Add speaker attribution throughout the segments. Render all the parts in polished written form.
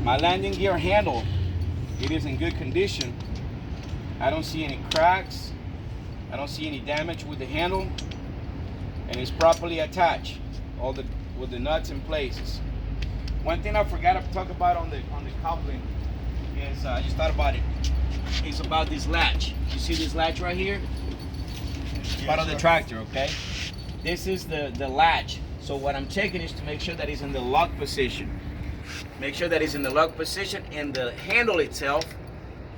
Speaker 1: My landing gear handle, it is in good condition. I don't see any cracks. I don't see any damage with the handle, and it's properly attached, with the nuts in places. One thing I forgot to talk about on the coupling is I just thought about it. It's about this latch. You see this latch right here? It's part of the tractor, okay? This is the latch. So what I'm checking is to make sure that it's in the lock position. Make sure that it's in the lock position, and the handle itself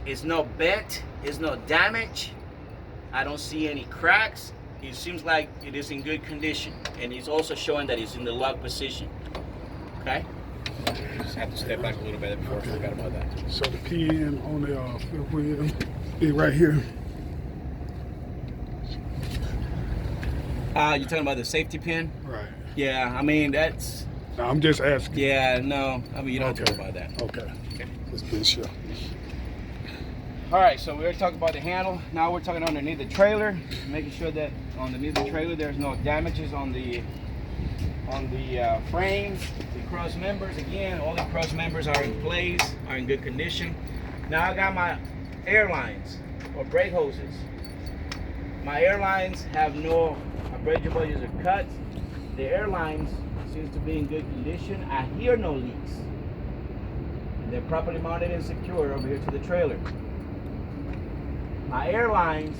Speaker 1: is not bent, is not damaged. I don't see any cracks. It seems like it is in good condition, and it's also showing that it's in the lock position. Okay? Just have to step back a little bit before I forgot about that.
Speaker 2: So the pin on the fifth wheel is right here.
Speaker 1: You're talking about the safety pin?
Speaker 2: Right.
Speaker 1: Yeah, I mean, that's...
Speaker 2: No, I'm just asking.
Speaker 1: Yeah, no. I mean, you don't have to worry about that.
Speaker 2: Okay.
Speaker 1: Okay.
Speaker 2: Let's be sure.
Speaker 1: All right, so we already talked about the handle. Now we're talking underneath the trailer, making sure that underneath the trailer there's no damages on the frames, the cross members. Again, all the cross members are in place, are in good condition. Now I got my air lines or brake hoses. My air lines have no abrasion budges or cuts. The air lines seems to be in good condition. I hear no leaks. They're properly mounted and secured over here to the trailer. My air lines,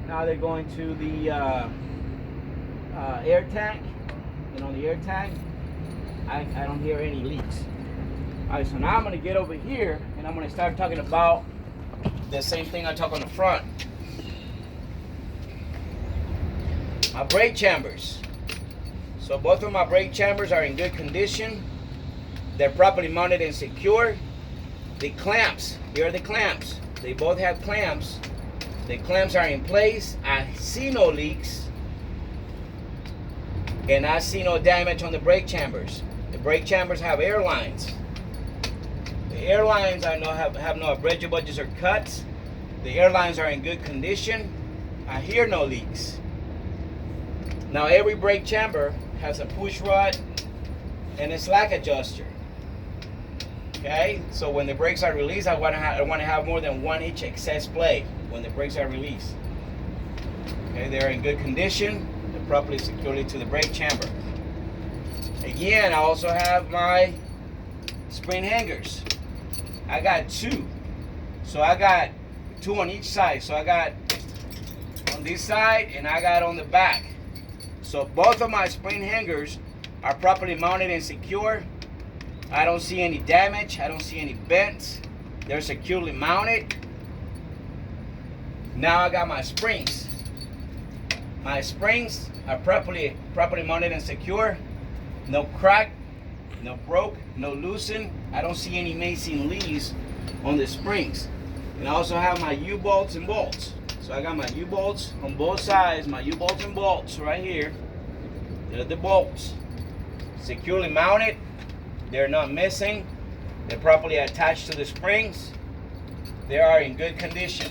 Speaker 1: now they're going to the air tank, and on the air tank, I don't hear any leaks. All right, so now I'm gonna get over here, and I'm gonna start talking about the same thing I talk on the front. My brake chambers. So both of my brake chambers are in good condition. They're properly mounted and secure. The clamps, here are the clamps. They both have clamps. The clamps are in place. I see no leaks. And I see no damage on the brake chambers. The brake chambers have air lines. The air lines have no abrasion budges or cuts. The air lines are in good condition. I hear no leaks. Now every brake chamber has a push rod and a slack adjuster. Okay, so when the brakes are released, I want to have more than 1 inch excess play when the brakes are released. Okay, they're in good condition. They're properly secured to the brake chamber. Again, I also have my spring hangers. I got 2. So I got 2 on each side. So I got on this side and I got on the back. So both of my spring hangers are properly mounted and secure. I don't see any damage. I don't see any bends. They're securely mounted. Now I got my springs. My springs are properly mounted and secure. No crack, no broke, no loosen. I don't see any missing leads on the springs. And I also have my U-bolts and bolts. So I got my U-bolts on both sides, my U-bolts and bolts right here. They're the bolts. Securely mounted. They're not missing. They're properly attached to the springs. They are in good condition.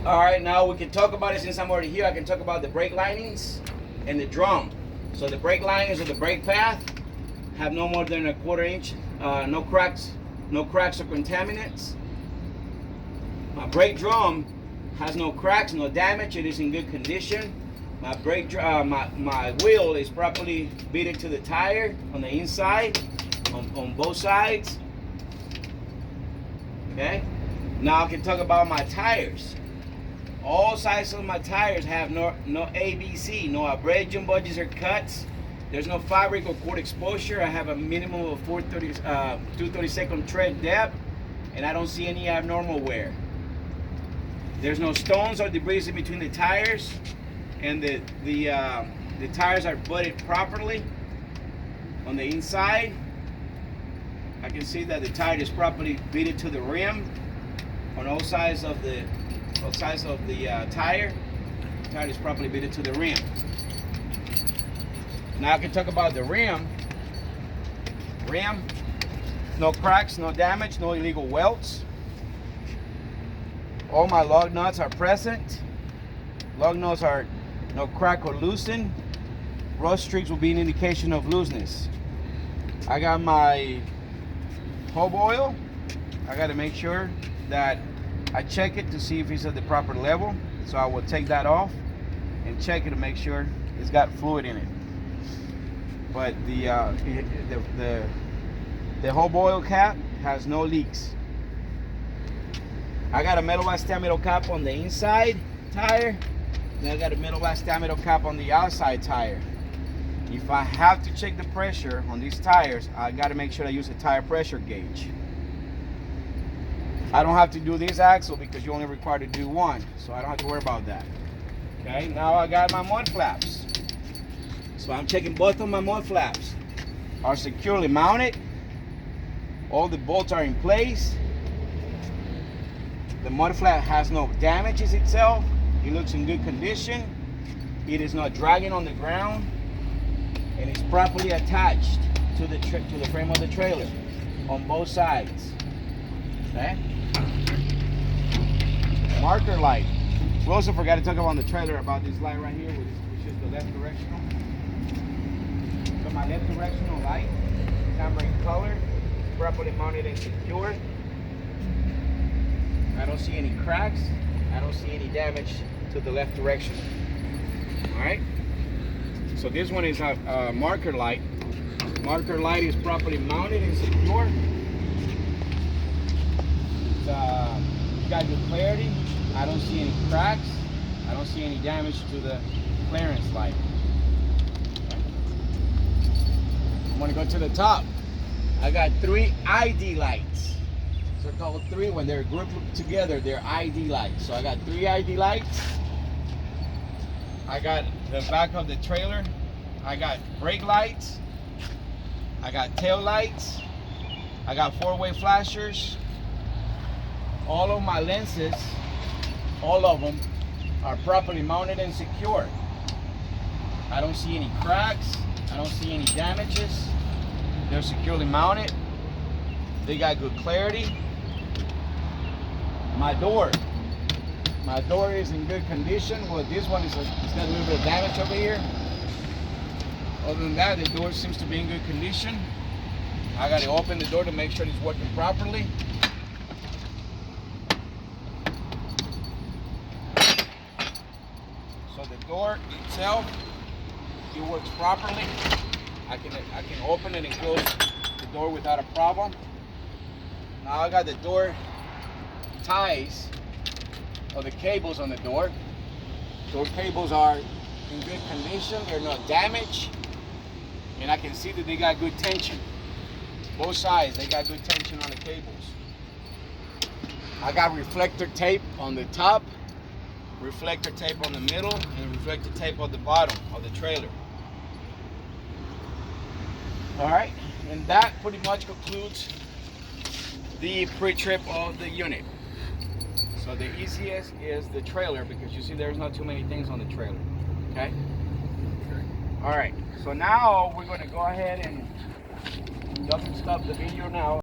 Speaker 1: All right, now we can talk about it. Since I'm already here, I can talk about the brake linings and the drum. So the brake linings or the brake path have no more than 1/4 inch, no cracks or contaminants. My brake drum has no cracks, no damage. It is in good condition. My my wheel is properly beaded to the tire on the inside, on both sides. Okay. Now I can talk about my tires. All sides of my tires have no ABC, no abrasion budges or cuts. There's no fabric or cord exposure. I have a minimum of 232nd tread depth, and I don't see any abnormal wear. There's no stones or debris in between the tires, and the tires are butted properly on the inside. I can see that the tire is properly beaded to the rim on all sides of the tire. The tire is properly beaded to the rim. Now I can talk about the rim. No cracks, no damage, no illegal welts. All my lug nuts are present. Lug nuts are no crack or loosen. Rust streaks will be an indication of looseness. I got my hub oil. I got to make sure that I check it to see if it's at the proper level. So I will take that off and check it to make sure it's got fluid in it. But the hub oil cap has no leaks. I got a metal diameter cap on the inside tire. Then I got a metal diameter cap on the outside tire. If I have to check the pressure on these tires, I got to make sure I use a tire pressure gauge. I don't have to do this axle because you're only required to do one, so I don't have to worry about that. Okay, now I got my mud flaps. So I'm checking both of my mud flaps are securely mounted. All the bolts are in place. The mud flap has no damages itself. It looks in good condition. It is not dragging on the ground, and it's properly attached to the frame of the trailer on both sides. Okay. Marker light. We also forgot to talk about the trailer about this light right here, which is the left directional. So my left directional light is amber in color, properly mounted and secured. I don't see any cracks. I don't see any damage to the left direction. All right. So this one is a marker light. Marker light is properly mounted and secure. It's got good clarity. I don't see any cracks. I don't see any damage to the clearance light. I'm gonna go to the top. I got 3 ID lights. They're called 3 when they're grouped together. They're ID lights. So I got 3 ID lights. I got the back of the trailer. I got brake lights. I got tail lights. I got 4-way flashers. All of my lenses, all of them, are properly mounted and secured. I don't see any cracks. I don't see any damages. They're securely mounted. They got good clarity. My door is in good condition. Well, this one it's got a little bit of damage over here. Other than that, the door seems to be in good condition. I got to open the door to make sure it's working properly. So the door itself, it works properly. I can open it and close the door without a problem. Now I got the door ties or the cables on the door. Those cables are in good condition. They're not damaged. And I can see that they got good tension. Both sides, they got good tension on the cables. I got reflector tape on the top, reflector tape on the middle, and reflector tape on the bottom of the trailer. All right, and that pretty much concludes the pre-trip of the unit. So the easiest is the trailer because you see there's not too many things on the trailer. Okay? All right, so now we're going to go ahead and stop the video now.